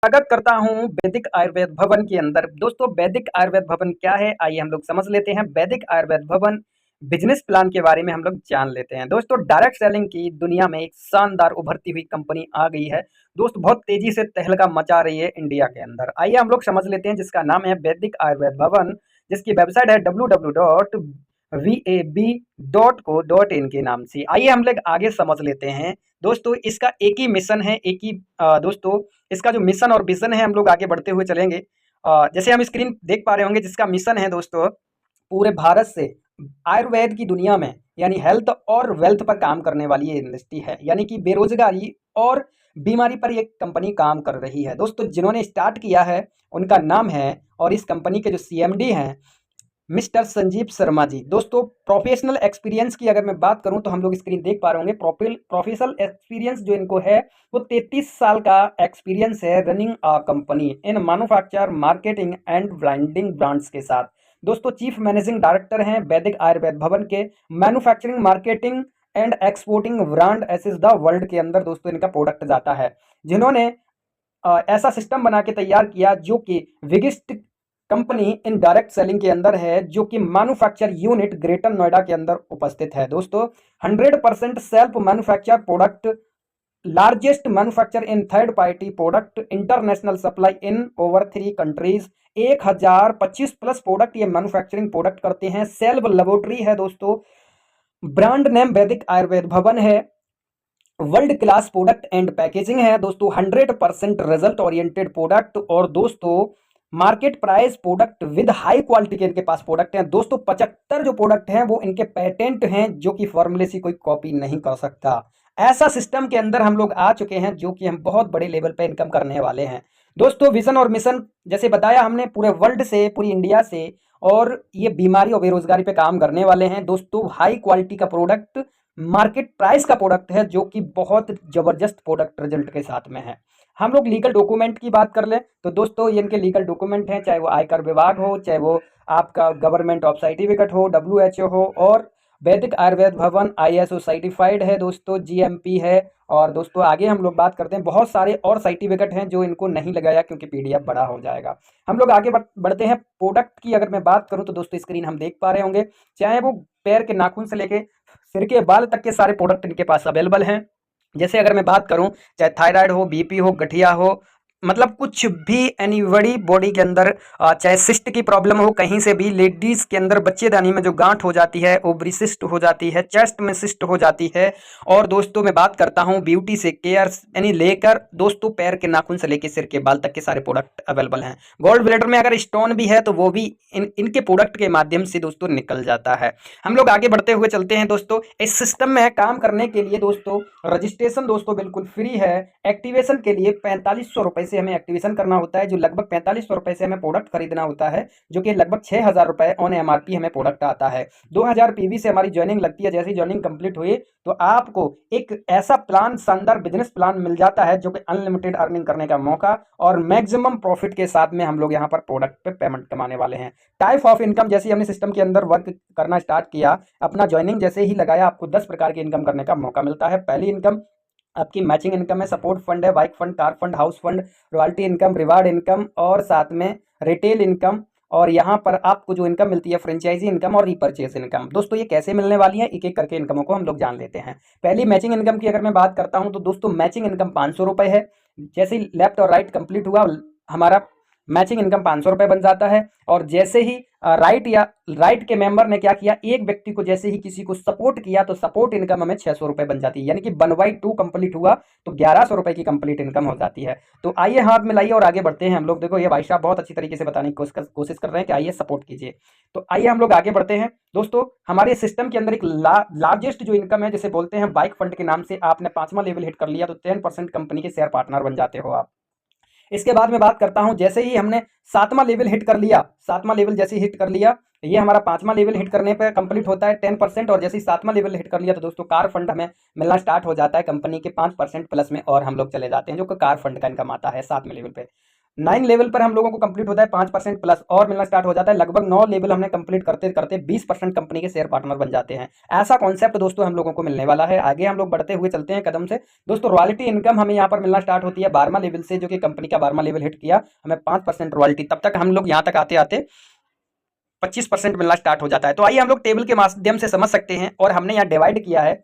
स्वागत करता हूँ वैदिक आयुर्वेद भवन के अंदर। दोस्तों, वैदिक आयुर्वेद भवन क्या है, आइए हम लोग समझ लेते हैं। वैदिक आयुर्वेद भवन बिजनेस प्लान के बारे में हम लोग जान लेते हैं। दोस्तों, डायरेक्ट सेलिंग की दुनिया में एक शानदार उभरती हुई कंपनी आ गई है। दोस्त, बहुत तेजी से तहलका मचा रही है इंडिया के अंदर। आइए हम लोग समझ लेते हैं, जिसका नाम है वैदिक आयुर्वेद भवन, जिसकी वेबसाइट है www.vab.co.in के नाम से। आइए हम लोग आगे समझ लेते हैं। दोस्तों, इसका एक ही मिशन है, एक ही दोस्तों इसका जो मिशन और विजन है, हम लोग आगे बढ़ते हुए चलेंगे। जैसे हम स्क्रीन देख पा रहे होंगे, जिसका मिशन है दोस्तों, पूरे भारत से आयुर्वेद की दुनिया में यानी हेल्थ और वेल्थ पर काम करने वाली ये इंडस्ट्री है। यानी कि बेरोजगारी और बीमारी पर ये कंपनी काम कर रही है। दोस्तों, जिन्होंने स्टार्ट किया है उनका नाम है, और इस कंपनी के जो सीएमडी हैं मिस्टर संजीव शर्मा जी। दोस्तों, प्रोफेशनल एक्सपीरियंस की अगर मैं बात करूं तो हम लोग स्क्रीन देख पा रहे होंगे। प्रोफेशनल एक्सपीरियंस जो इनको है वो 33 साल का एक्सपीरियंस है running a company in manufacture marketing and branding brands के साथ। दोस्तों, चीफ मैनेजिंग डायरेक्टर हैं वैदिक आयुर्वेद भवन के। Manufacturing marketing and exporting brand एसेस द वर्ल्ड के अंदर दोस्तों इनका प्रोडक्ट जाता है, जिन्होंने ऐसा सिस्टम बना के तैयार किया जो कि biggest company in direct selling के अंदर है, जो कि मैन्युफैक्चर यूनिट ग्रेटर नोएडा के अंदर उपस्थित है। दोस्तों, 100% self manufacture product, largest manufacture in third party product, international supply in over 3 countries, 1025 plus product ये मैन्युफैक्चरिंग प्रोडक्ट करते हैं। सेल्फ लेबोरेटरी है दोस्तों। ब्रांड नेम वैदिक आयुर्वेद भवन है। World class product and packaging है दोस्तों। 100% रिजल्ट ओरिएंटेड प्रोडक्ट, और दोस्तों market price product with high quality के इनके पास प्रोडक्ट हैं। दोस्तों, 75 जो प्रोडक्ट हैं वो इनके पेटेंट हैं, जो कि फॉर्मुलेसी कोई कॉपी नहीं कर सकता। ऐसा सिस्टम के अंदर हम लोग आ चुके हैं, जो कि हम बहुत बड़े लेवल पे इनकम करने वाले हैं। दोस्तों, विजन और मिशन जैसे बताया हमने, पूरे वर्ल्ड से, पूरी इंडिया से, और ये बीमारी और बेरोजगारी पे काम करने वाले हैं। दोस्तों, हाई क्वालिटी का प्रोडक्ट, मार्केट प्राइस का प्रोडक्ट है, जो कि बहुत जबरदस्त प्रोडक्ट रिजल्ट के साथ में है। हम लोग लीगल डॉक्यूमेंट की बात कर लें तो दोस्तों, ये इनके लीगल डॉक्यूमेंट हैं, चाहे वो आयकर विभाग हो, चाहे वो आपका गवर्नमेंट ऑफ सर्टिफिकेट हो, डब्ल्यूएचओ हो, और वैदिक आयुर्वेद भवन आईएसओ सर्टिफाइड है दोस्तों, जीएमपी है। और दोस्तों, आगे हम लोग बात करते हैं, बहुत सारे और सर्टिफिकेट हैं जो इनको नहीं लगाया क्योंकि पीडीएफ बड़ा हो जाएगा। हम लोग आगे बढ़ते हैं। प्रोडक्ट की अगर मैं बात करूं तो दोस्तों, स्क्रीन हम देख पा रहे होंगे, चाहे वो पैर के नाखून से लेके सिर के बाल तक के सारे प्रोडक्ट इनके पास अवेलेबल हैं। जैसे अगर मैं बात करूं, चाहे थायराइड हो, बीपी हो, गठिया हो, मतलब कुछ भी एनीबॉडी बॉडी के अंदर, चाहे सिस्ट की प्रॉब्लम हो, कहीं से भी, लेडीज के अंदर बच्चेदानी में जो गांठ हो जाती है, ओवरी सिस्ट हो जाती है, चेस्ट में सिस्ट हो जाती है। और दोस्तों, मैं बात करता हूं ब्यूटी से केयर यानी लेकर दोस्तों पैर के नाखून से लेकर सिर के बाल तक के सारे प्रोडक्ट अवेलेबल हैं। गोल्ड ब्लेडर में अगर स्टोन भी है तो वो भी इनके प्रोडक्ट के माध्यम से दोस्तों निकल जाता है। हम लोग आगे बढ़ते हुए चलते हैं। दोस्तों, इस सिस्टम में काम करने के लिए दोस्तों रजिस्ट्रेशन दोस्तों बिल्कुल फ्री है। एक्टिवेशन के लिए 4500 रुपए से हमें एक्टिवेशन करना होता है, जो लगभग 4500 रुपए से हमें प्रोडक्ट खरीदना होता है, जो कि लगभग 6000 रुपए ऑन एमआरपी हमें प्रोडक्ट आता है। 2000 पीवी से हमारी ज्वाइनिंग लगती है। जैसी ज्वाइनिंग कंप्लीट हुई तो आपको एक ऐसा प्लान, शानदार बिजनेस प्लान मिल जाता है, जो कि अनलिमिटेड अर्निंग करने का मौका और मैक्सिमम प्रॉफिट के साथ में हम लोग यहाँ पर प्रोडक्ट पे पेमेंट कमाने वाले हैं। टाइप ऑफ इनकम, जैसे हमने सिस्टम के अंदर वर्क करना स्टार्ट किया, अपना ज्वाइनिंग जैसे ही लगाया, आपको 10 प्रकार की इनकम करने का मौका मिलता है। पहली इनकम आपकी मैचिंग इनकम है, सपोर्ट फंड है, bike fund, car fund, house fund, royalty income, reward income, और साथ में रिटेल इनकम। और यहाँ पर आपको जो इनकम मिलती है फ्रेंचाइजी इनकम और रीपर्चेज इनकम। दोस्तों, ये कैसे मिलने वाली है, एक एक करके इनकमों को हम लोग जान लेते हैं। पहली मैचिंग इनकम की अगर मैं बात करता हूँ तो दोस्तों, मैचिंग इनकम 500 रुपये है। जैसे ही लेफ्ट और राइट कंप्लीट हुआ, हमारा मैचिंग इनकम 500 रुपये बन जाता है। और जैसे ही राइट के मेंबर ने क्या किया, एक व्यक्ति को जैसे ही किसी को सपोर्ट किया, तो सपोर्ट इनकम हमें 600 रुपये बन जाती है। यानी कि 1/2 कंप्लीट हुआ तो 1100 रुपये की कंप्लीट इनकम हो जाती है। तो आइए हाथ मिलाइए और आगे बढ़ते हैं हम लोग। देखो, ये भाई साहब बहुत अच्छी तरीके से बताने की कोशिश कर रहे हैं कि आइए सपोर्ट कीजिए। तो आइए हम लोग आगे बढ़ते हैं। दोस्तों, हमारे सिस्टम के अंदर एक लार्जेस्ट जो इनकम है, जिसे बोलते हैं बाइक फंड के नाम से, आपने 5वां लेवल हिट कर लिया तो 10% कंपनी के शेयर पार्टनर बन जाते हो आप। इसके बाद मैं बात करता हूं, जैसे ही हमने 7वां लेवल हिट कर लिया, 7वां लेवल जैसे ही हिट कर लिया, ये हमारा 5वां लेवल हिट करने पे कंप्लीट होता है 10%। और जैसे ही 7वां लेवल हिट कर लिया तो दोस्तों कार फंड हमें मिलना स्टार्ट हो जाता है कंपनी के 5% प्लस में, और हम लोग चले जाते हैं, जो कि कार फंड का इनकम आता है 7वें लेवल पे। 9 लेवल पर हम लोगों को कंप्लीट होता है 5% प्लस और मिलना स्टार्ट हो जाता है। लगभग 9 लेवल हमने कंप्लीट करते करते 20% कंपनी के शेयर पार्टनर बन जाते हैं। ऐसा कॉन्सेप्ट दोस्तों हम लोगों को मिलने वाला है। आगे हम लोग बढ़ते हुए चलते हैं कदम से। दोस्तों रॉयल्टी इनकम हमें यहाँ पर मिलना स्टार्ट होती है 12वां लेवल से, जो कि कंपनी का 12वां लेवल हिट किया हमें 5% रॉयल्टी, तब तक हम लोग यहाँ तक आते आते 25% मिलना स्टार्ट हो जाता है। तो आइए हम लोग टेबल के माध्यम से समझ सकते हैं। और हमने यहाँ डिवाइड किया है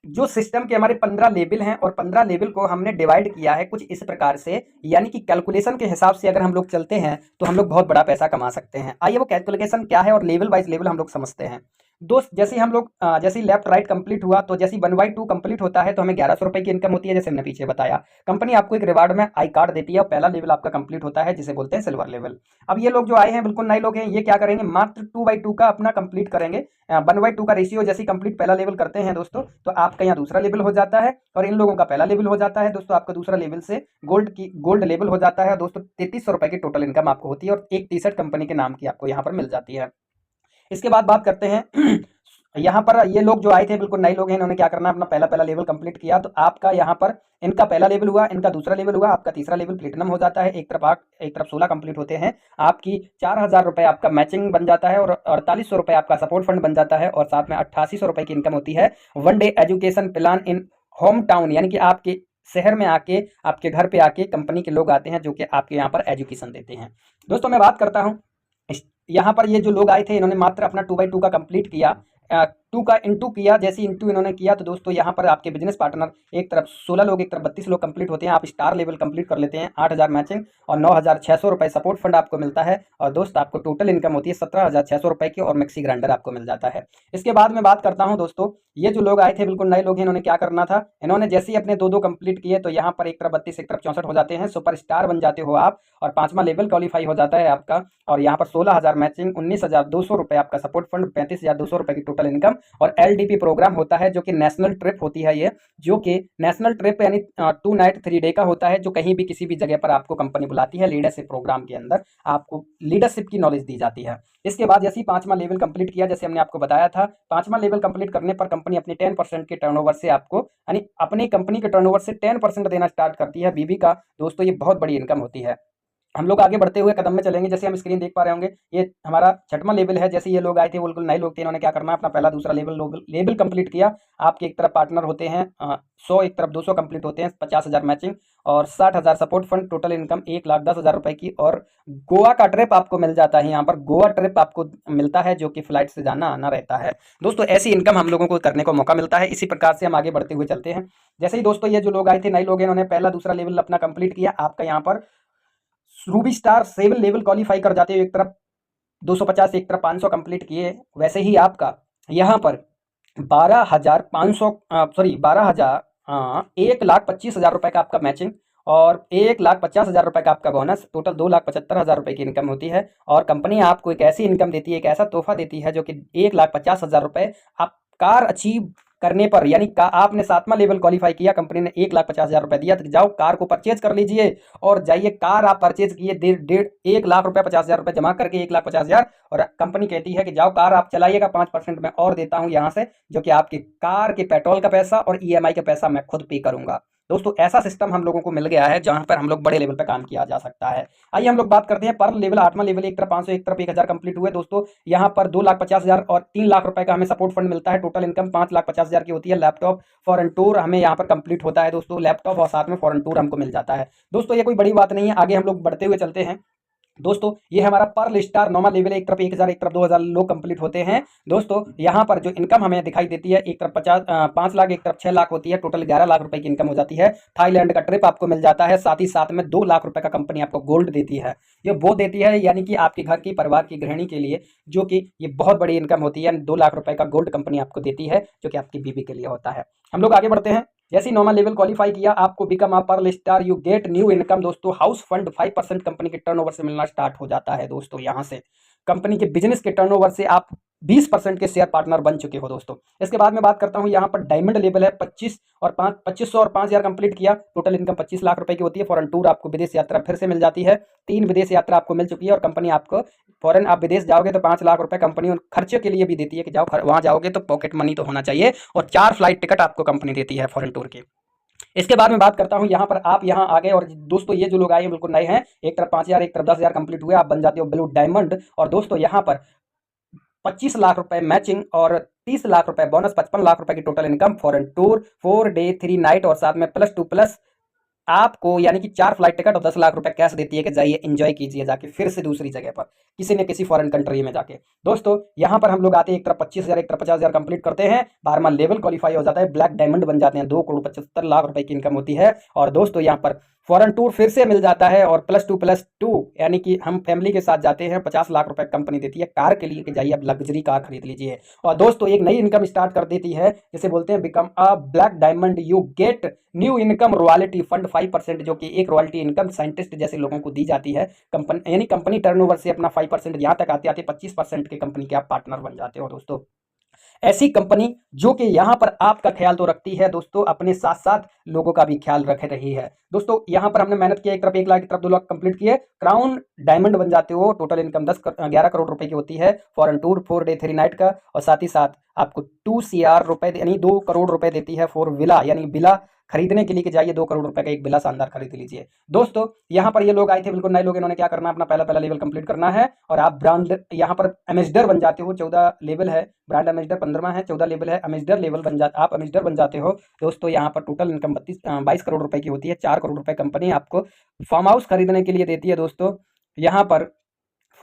जो सिस्टम के हमारे 15 लेवल हैं और 15 लेवल को हमने डिवाइड किया है कुछ इस प्रकार से, यानी कि कैलकुलेशन के हिसाब से अगर हम लोग चलते हैं तो हम लोग बहुत बड़ा पैसा कमा सकते हैं। आइए वो कैलकुलेशन क्या है और लेवल वाइज लेवल हम लोग समझते हैं। दोस्त जैसे हम लोग जैसे लेफ्ट राइट कंप्लीट हुआ तो जैसे 1/2 कंप्लीट होता है तो हमें 1100 रुपए की इनकम होती है, जैसे हमने पीछे बताया। कंपनी आपको एक रिवार्ड में आई कार्ड देती है और पहला लेवल आपका कंप्लीट होता है जिसे बोलते हैं सिल्वर लेवल। अब ये लोग जो आए हैं बिल्कुल नए लोग हैं, ये क्या करेंगे, मात्र 2/2 का अपना कंप्लीट करेंगे। 1/2 का रेशियो जैसे कंप्लीट पहला लेवल करते हैं दोस्तों, तो आपका यहाँ दूसरा लेवल हो जाता है और इन लोगों का पहला लेवल हो जाता है दोस्तों। आपका दूसरा लेवल से गोल्ड लेवल हो जाता है दोस्तों। 3300 रुपए की टोटल इनकम आपको होती है और एक टी शर्ट कंपनी के नाम की आपको यहाँ पर मिल जाती है। इसके बाद बात करते हैं यहाँ पर ये लोग जो आए थे बिल्कुल नए लोग हैं, इन्होंने क्या करना, अपना पहला पहला लेवल कंप्लीट किया। तो आपका यहाँ पर इनका पहला लेवल हुआ, इनका दूसरा लेवल हुआ, आपका तीसरा लेवल प्लेटिनम हो जाता है। एक तरफ 8 एक तरफ 16 कंप्लीट होते हैं। आपकी 4000 रुपये आपका मैचिंग बन जाता है और 4800 रुपये आपका सपोर्ट फंड बन जाता है और साथ में 8800 रुपये की इनकम होती है। 1 day education plan in home town, यानी कि आपके शहर में आके, आपके घर पे आके कंपनी के लोग आते हैं जो कि आपके यहाँ पर एजुकेशन देते हैं। दोस्तों मैं बात करता हूँ, यहाँ पर ये जो लोग आए थे इन्होंने मात्र अपना 2/2 का कंप्लीट किया, 2 का इंटू किया। जैसे इंटू इन्होंने किया तो दोस्तों यहाँ पर आपके बिजनेस पार्टनर एक तरफ 16 लोग एक तरफ 32 लोग कंप्लीट होते हैं। आप स्टार लेवल कंप्लीट कर लेते हैं। 8000 मैचिंग और 9600 रुपये सपोर्ट फंड आपको मिलता है और दोस्त आपको टोटल इनकम होती है 17600 रुपये की और मिक्सी ग्राइंडर आपको मिल जाता है। इसके बाद मैं बात करता हूँ दोस्तों, ये जो लोग आए थे बिल्कुल नए लोग हैं, इन्होंने क्या करना था, इन्होंने जैसे ही अपने 2-2 कंप्लीट किए तो यहाँ पर एक तरफ 32 एक तरफ 64 हो जाते हैं। सुपर स्टार बन जाते हो आप और 5वां लेवल क्वालिफाई हो जाता है आपका। और यहाँ पर 16000 मैचिंग, 19200 रुपये आपका सपोर्ट फंड, 35200 रुपये की टोटल इनकम और एलडीपी प्रोग्राम होता है जो कि नेशनल ट्रिप होती है ये, जो कि नेशनल ट्रिप यानी 2 नाइट 3 डे का होता है, जो कहीं भी किसी भी जगह पर आपको कंपनी बुलाती है। लीडरशिप प्रोग्राम के अंदर आपको लीडरशिप की नॉलेज दी जाती है। इसके बाद जैसे ही 5वां लेवल कंप्लीट किया, जैसे हमने आपको बताया था, 5वां लेवल कंप्लीट करने पर कंपनी अपनी 10% के टर्नओवर से आपको, यानी अपनी कंपनी के टर्नओवर से 10% देना स्टार्ट करती है बीबी का। दोस्तों ये बहुत बड़ी इनकम होती है। हम लोग आगे बढ़ते हुए कदम में चलेंगे। जैसे हम स्क्रीन देख पा रहे होंगे, ये हमारा 6वां लेवल है। जैसे ये लोग आए थे बिल्कुल नए लोग थे, इन्होंने क्या करना है, अपना पहला दूसरा लेवल कंप्लीट किया। आपके एक तरफ पार्टनर होते हैं 100, एक तरफ 200 कंप्लीट होते हैं। 50000 मैचिंग और 60000 सपोर्ट फंड, टोटल इनकम 1,10,000 रुपए की और गोवा का ट्रिप आपको मिल जाता है। यहाँ पर गोवा ट्रिप आपको मिलता है जो कि फ्लाइट से जाना आना रहता है। दोस्तों ऐसी इनकम हम लोगों को करने को मौका मिलता है। इसी प्रकार से हम आगे बढ़ते हुए चलते हैं। जैसे ही दोस्तों ये जो लोग आए थे नए लोग हैं, इन्होंने पहला दूसरा लेवल अपना कंप्लीट किया। आपका यहाँ पर रूबी स्टार 7 लेवल क्वालिफाई कर जाते हो, एक तरफ 250 एक तरफ 500 कंप्लीट किए। वैसे ही आपका यहाँ पर 12,500 सॉरी 12,000 1,25,000 रुपये का आपका मैचिंग और 1,50,000 रुपये का आपका बोनस, टोटल 2,75,000 रुपये की इनकम होती है। और कंपनी आपको एक ऐसी इनकम देती है, एक ऐसा तोहफा देती है जो कि 1,50,000 रुपये आप कार अचीव करने पर, यानी का आपने 7वां लेवल क्वालिफाई किया, कंपनी ने 1,50,000 रुपये दिया, तो जाओ कार को परचेज कर लीजिए और जाइए कार आप परचेज किए 1,00,000 रुपये 50,000 रुपये जमा करके 1,50,000 और कंपनी कहती है कि जाओ कार आप चलाइएगा, 5% मैं और देता हूं यहाँ से, जो कि आपकी कार के पेट्रोल का पैसा और ईएमआई का पैसा मैं खुद पे करूंगा। दोस्तों ऐसा सिस्टम हम लोगों को मिल गया है जहां पर हम लोग बड़े लेवल पे काम किया जा सकता है। आइए हम लोग बात करते हैं पर लेवल। 8वां लेवल एक तरफ 500 एक तरफ 1000 कंप्लीट हुए दोस्तों। यहाँ पर 2,50,000 और 3 लाख रुपए का हमें सपोर्ट फंड मिलता है। टोटल इनकम 5,50,000 की होती है। लैपटॉप फॉरेन टूर हमें यहाँ पर कंप्लीट होता है दोस्तों, लैपटॉप और साथ में फॉरेन टूर हमको मिल जाता है। दोस्तों ये कोई बड़ी बात नहीं है। आगे हम लोग बढ़ते हुए चलते हैं। दोस्तों ये हमारा पर्ल स्टार 9वां लेवल, एक तरफ 1000 एक तरफ 2000 लोग कंप्लीट होते हैं। दोस्तों यहाँ पर जो इनकम हमें दिखाई देती है, एक तरफ 5 लाख एक तरफ 6 लाख होती है, टोटल 11 लाख रुपए की इनकम हो जाती है। थाईलैंड का ट्रिप आपको मिल जाता है, साथ ही साथ में 2 लाख रुपए का कंपनी आपको गोल्ड देती है। ये वो देती है यानी कि आपके घर की परिवार की गृहिणी के लिए, जो कि ये बहुत बड़ी इनकम होती है। 2 लाख रुपए का गोल्ड कंपनी आपको देती है जो कि आपकी बीबी के लिए होता है। हम लोग आगे बढ़ते हैं। जैसे ही 9वां लेवल क्वालिफाई किया, आपको become a pearl star, you get new income. दोस्तों हाउस फंड 5% कंपनी के टर्नओवर से मिलना स्टार्ट हो जाता है। दोस्तों यहाँ से कंपनी के बिजनेस के टर्नओवर से आप 20% के शेयर पार्टनर बन चुके हो दोस्तों। इसके बाद मैं बात करता हूँ, यहाँ पर डायमंड लेवल है 2500 और 5,000 कंप्लीट किया, टोटल इनकम 25 लाख रुपए की होती है। फॉरेन टूर आपको विदेश यात्रा फिर से मिल जाती है। 3 विदेश यात्रा आपको मिल चुकी है और कंपनी आपको फॉरेन आप विदेश जाओगे तो 5 लाख रुपए कंपनी उन खर्चे के लिए भी देती है कि जाओ वहाँ जाओगे तो पॉकेट मनी तो होना चाहिए। और 4 फ्लाइट टिकट आपको कंपनी देती है फॉरेन टूर की। इसके बाद मैं बात करता हूँ, यहाँ पर आप यहाँ आ गए और दोस्तों ये जो लोग आए हैं बिल्कुल नए हैं, एक तरफ 5,000 एक तरफ 10,000 कंप्लीट हुए, आप बन जाते हो ब्लू डायमंड। और दोस्तों यहाँ पर 25 लाख रुपए मैचिंग और 30 लाख रुपए बोनस, 55 लाख रुपए की total income, foreign tour 4 day 3 night और साथ में प्लस टू प्लस आपको यानी कि 4 फ्लाइट टिकट और 10 लाख रुपए कैश देती है कि जाइए एंजॉय कीजिए जाके फिर से दूसरी जगह पर किसी न किसी फॉरेन कंट्री में जाके। दोस्तों यहाँ पर हम लोग आते हैं, एक तरफ 25,000 एक तरफ 50,000 कंप्लीट करते हैं, 12वां लेवल क्वालिफाई हो जाता है, ब्लैक डायमंड बन जाते हैं, 2 करोड़ 75 लाख रुपए की इनकम होती है। और दोस्तों यहाँ पर फॉरेन टूर फिर से मिल जाता है और प्लस टू यानी कि हम फैमिली के साथ जाते हैं, 50 लाख रुपए कंपनी देती है कार के लिए कि जाइए अब लग्जरी कार खरीद लीजिए। और दोस्तों एक नई इनकम स्टार्ट कर देती है, जिसे बोलते हैं become a black diamond, you get new income royalty fund 5%, जो कि एक रॉयल्टी इनकम साइंटिस्ट जैसे लोगों को दी जाती है कंपनी, यानी कंपनी टर्नओवर से अपना 5% यहाँ तक आते आते 25% के कंपनी के आप पार्टनर बन जाते हो। दोस्तों ऐसी कंपनी जो कि यहाँ पर आपका ख्याल तो रखती है दोस्तों, अपने साथ साथ लोगों का भी ख्याल रख रही है। दोस्तों यहाँ पर हमने मेहनत किया, एक तरफ 1 लाख एक तरफ 2 लाख कंप्लीट किए, क्राउन डायमंड बन जाते हो, टोटल इनकम 11 करोड़ रुपए की होती है, फॉरेन टूर 4 डे 3 नाइट का, और साथ ही साथ आपको 2 CR रुपए यानी 2 करोड़ रुपए देती है फॉर विला, यानी विला खरीदने के लिए कि जाइए 2 करोड़ रुपए का एक विला शानदार खरीद लीजिए। दोस्तों यहाँ पर ये लोग आए थे बिल्कुल नए लोग, इन्होंने क्या करना है, अपना पहला पहला लेवल कंप्लीट करना है और आप ब्रांड यहाँ पर एम्बेसडर बन जाते हो। 14 लेवल है, ब्रांड एम्बेसडर 15वां है, 14 लेवल है, एम्बेसडर लेवल आप एम्बेसडर बन जाते हो। दोस्तों यहाँ पर टोटल इनकम 22 करोड़ रुपए की होती है, 4 करोड़ रुपए कंपनी आपको फार्म हाउस खरीदने के लिए देती है। दोस्तों यहाँ पर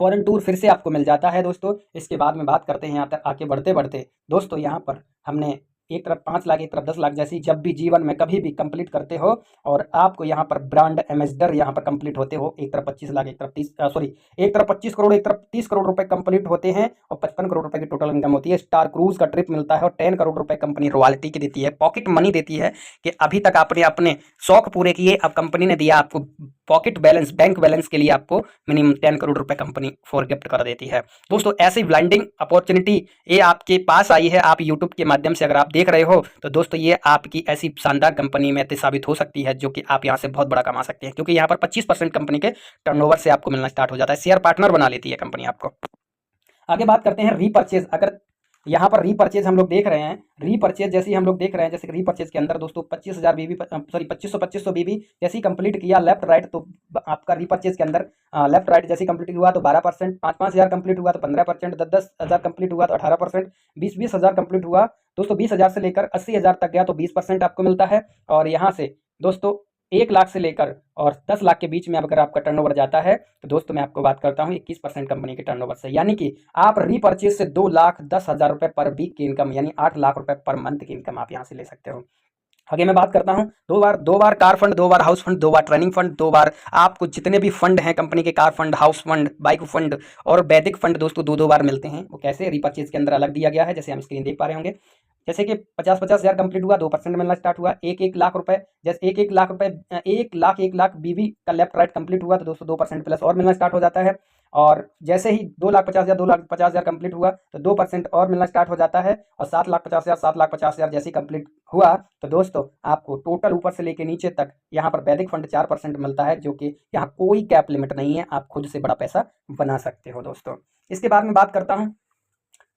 फॉरेन टूर फिर से आपको मिल जाता है। दोस्तों इसके बाद में बात करते हैं, यहाँ तक आगे बढ़ते बढ़ते दोस्तों यहाँ पर हमने एक तरफ 5 लाख एक तरफ 10 लाख जैसी जब भी जीवन में कभी भी कंप्लीट करते हो और आपको यहाँ पर ब्रांड एम्बेसडर यहाँ पर कंप्लीट होते हो, एक तरफ 25 लाख एक तरफ 30 सॉरी एक तरफ 25 करोड़ एक तरफ 30 करोड़ रुपए कंप्लीट होते हैं और 55 करोड़ रुपए की टोटल इनकम होती है। स्टार क्रूज का ट्रिप मिलता है और 10 करोड़ रुपए कंपनी रॉयल्टी की देती है, पॉकेट मनी देती है कि अभी तक आपने अपने शौक पूरे किए, अब कंपनी ने दिया आपको पॉकेट बैलेंस, बैंक बैलेंस के लिए आपको मिनिमम 10 करोड़ रुपए कंपनी फॉर गिफ्ट कर देती है। दोस्तों ऐसी ब्लाइंडिंग अपॉर्चुनिटी ये आपके पास आई है, आप यूट्यूब के माध्यम से अगर आप देख रहे हो तो दोस्तों ये आपकी ऐसी शानदार कंपनी में साबित हो सकती है जो कि आप यहाँ से बहुत बड़ा कमा सकते हैं, क्योंकि यहाँ पर 25% कंपनी के टर्नओवर से आपको मिलना स्टार्ट हो जाता है, शेयर पार्टनर बना लेती है कंपनी आपको। आगे बात करते हैं रीपर्चेज। अगर यहाँ पर रीपर्चेज हम लोग देख रहे हैं, रीपर्चेज जैसे हम लोग देख रहे हैं, जैसे रीपर्चेज के अंदर दोस्तों 25,000 बीबी सॉरी 2500 बीबी जैसे कंप्लीट किया लेफ्ट राइट, तो आपका रीपर्चेज के अंदर लेफ्ट राइट जैसे कंप्लीट हुआ तो 12%, 5,000 कंप्लीट हुआ तो 15%, 10,000 कंप्लीट हुआ तो 18%, 20,000 कंप्लीट हुआ दोस्तों 20,000 से लेकर 80,000 तक गया तो 20% आपको मिलता है। और यहाँ से दोस्तों 1 लाख से लेकर और 10 लाख के बीच में अगर आपका टर्नओवर जाता है तो दोस्तों मैं आपको बात करता हूँ 21% कंपनी के टर्नओवर से, यानी कि आप रीपर्चेज से 2,10,000 रुपए पर वीक की इनकम यानी 8 लाख रुपए पर मंथ की इनकम आप यहाँ से ले सकते हो। आगे मैं बात करता हूँ, दो बार कार फंड, 2 बार हाउस फंड, 2 बार ट्रेनिंग फंड, 2 बार आपको जितने भी फंड हैं कंपनी के, car fund, house fund, bike fund और वैदिक फंड दोस्तों 2 बार मिलते हैं। वो कैसे, रीपर्चेज के अंदर अलग दिया गया है, जैसे हम स्क्रीन देख पा रहे होंगे। जैसे कि 50,000 कंप्लीट हुआ 2% मिलना स्टार्ट हुआ, 1 लाख रुपए, जैसे 1 लाख रुपए 1 लाख बीबी का लेफ्ट राइट कंप्लीट हुआ तो दोस्तों 2% प्लस और मिलना स्टार्ट हो जाता है। और जैसे ही 2,50,000 कंप्लीट हुआ तो 2% और मिलना स्टार्ट हो जाता है और 7,50,000 जैसे कंप्लीट हुआ तो दोस्तों आपको टोटल ऊपर से लेके नीचे तक यहाँ पर वैदिक फंड 4% मिलता है, जो कि यहाँ कोई कैप लिमिट नहीं है, आप खुद से बड़ा पैसा बना सकते हो। दोस्तों इसके बाद में बात करता हूँ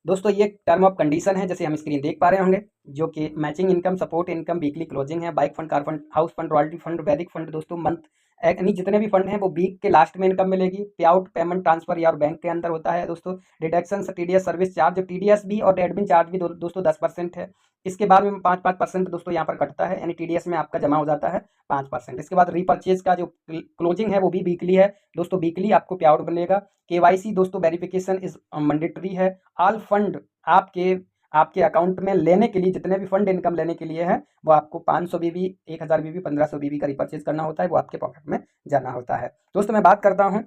दोस्तों, ये टर्म ऑफ कंडीशन है जैसे हम स्क्रीन देख पा रहे होंगे, जो कि matching income, support income, weekly closing है, bike fund, car fund, house fund, royalty fund, Vedic fund दोस्तों मंथ यानी जितने भी फंड हैं वो वीक के लास्ट में इनकम मिलेगी। पे आउट पेमेंट ट्रांसफर या बैंक के अंदर होता है दोस्तों। Deduction TDS service charge, TDS भी और एडमिन चार्ज भी दोस्तों 10% है। इसके बाद में 5% दोस्तों यहाँ पर कटता है, यानी टीडीएस में आपका जमा हो जाता है 5%। इसके बाद रीपर्चेज का जो क्लोजिंग है वो भी वीकली है दोस्तों, वीकली आपको पे आउट बनेगा। केवाईसी दोस्तों वेरिफिकेशन इज मैंडेटरी है। ऑल फंड आपके अकाउंट में लेने के लिए, जितने भी फंड इनकम लेने के लिए है वो आपको 500 बीबी, 1,000 बीबी, 1,500 बीबी का रिपर्चेज करना होता है, वो आपके पॉकेट में जाना होता है। दोस्तों मैं बात करता हूँ,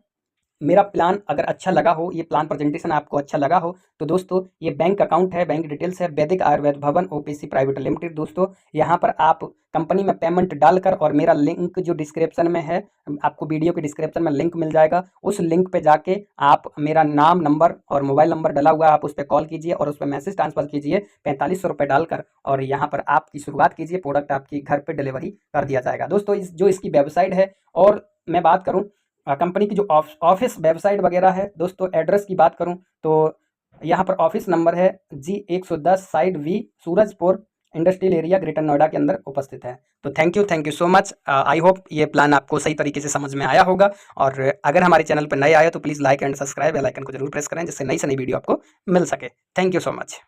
मेरा प्लान अगर अच्छा लगा हो, ये प्लान प्रेजेंटेशन आपको अच्छा लगा हो तो दोस्तों ये बैंक अकाउंट है, बैंक डिटेल्स है, वैदिक आयुर्वेद भवन ओपीसी प्राइवेट लिमिटेड। दोस्तों यहाँ पर आप कंपनी में पेमेंट डालकर और मेरा लिंक जो डिस्क्रिप्शन में है, आपको वीडियो के डिस्क्रिप्शन में लिंक मिल जाएगा, उस लिंक पे जाके आप मेरा नाम, नंबर और मोबाइल नंबर डला हुआ आप उस पर कॉल कीजिए और उस पर मैसेज ट्रांसफर कीजिए 4500 रुपये डालकर, और यहाँ पर आपकी शुरुआत कीजिए, प्रोडक्ट आपकी घर पर डिलीवरी कर दिया जाएगा। दोस्तों जो इसकी वेबसाइट है, और मैं बात करूँ कंपनी की जो ऑफिस वेबसाइट वगैरह है दोस्तों, एड्रेस की बात करूं तो यहाँ पर ऑफिस नंबर है G110 side V Surajpur industrial area greater Noida के अंदर उपस्थित है। तो thank you so much. I hope ये प्लान आपको सही तरीके से समझ में आया होगा, और अगर हमारे चैनल पर नए आए तो please like and subscribe, bell icon को जरूर प्रेस करें जिससे नई से नई वीडियो आपको मिल सके। Thank you so much.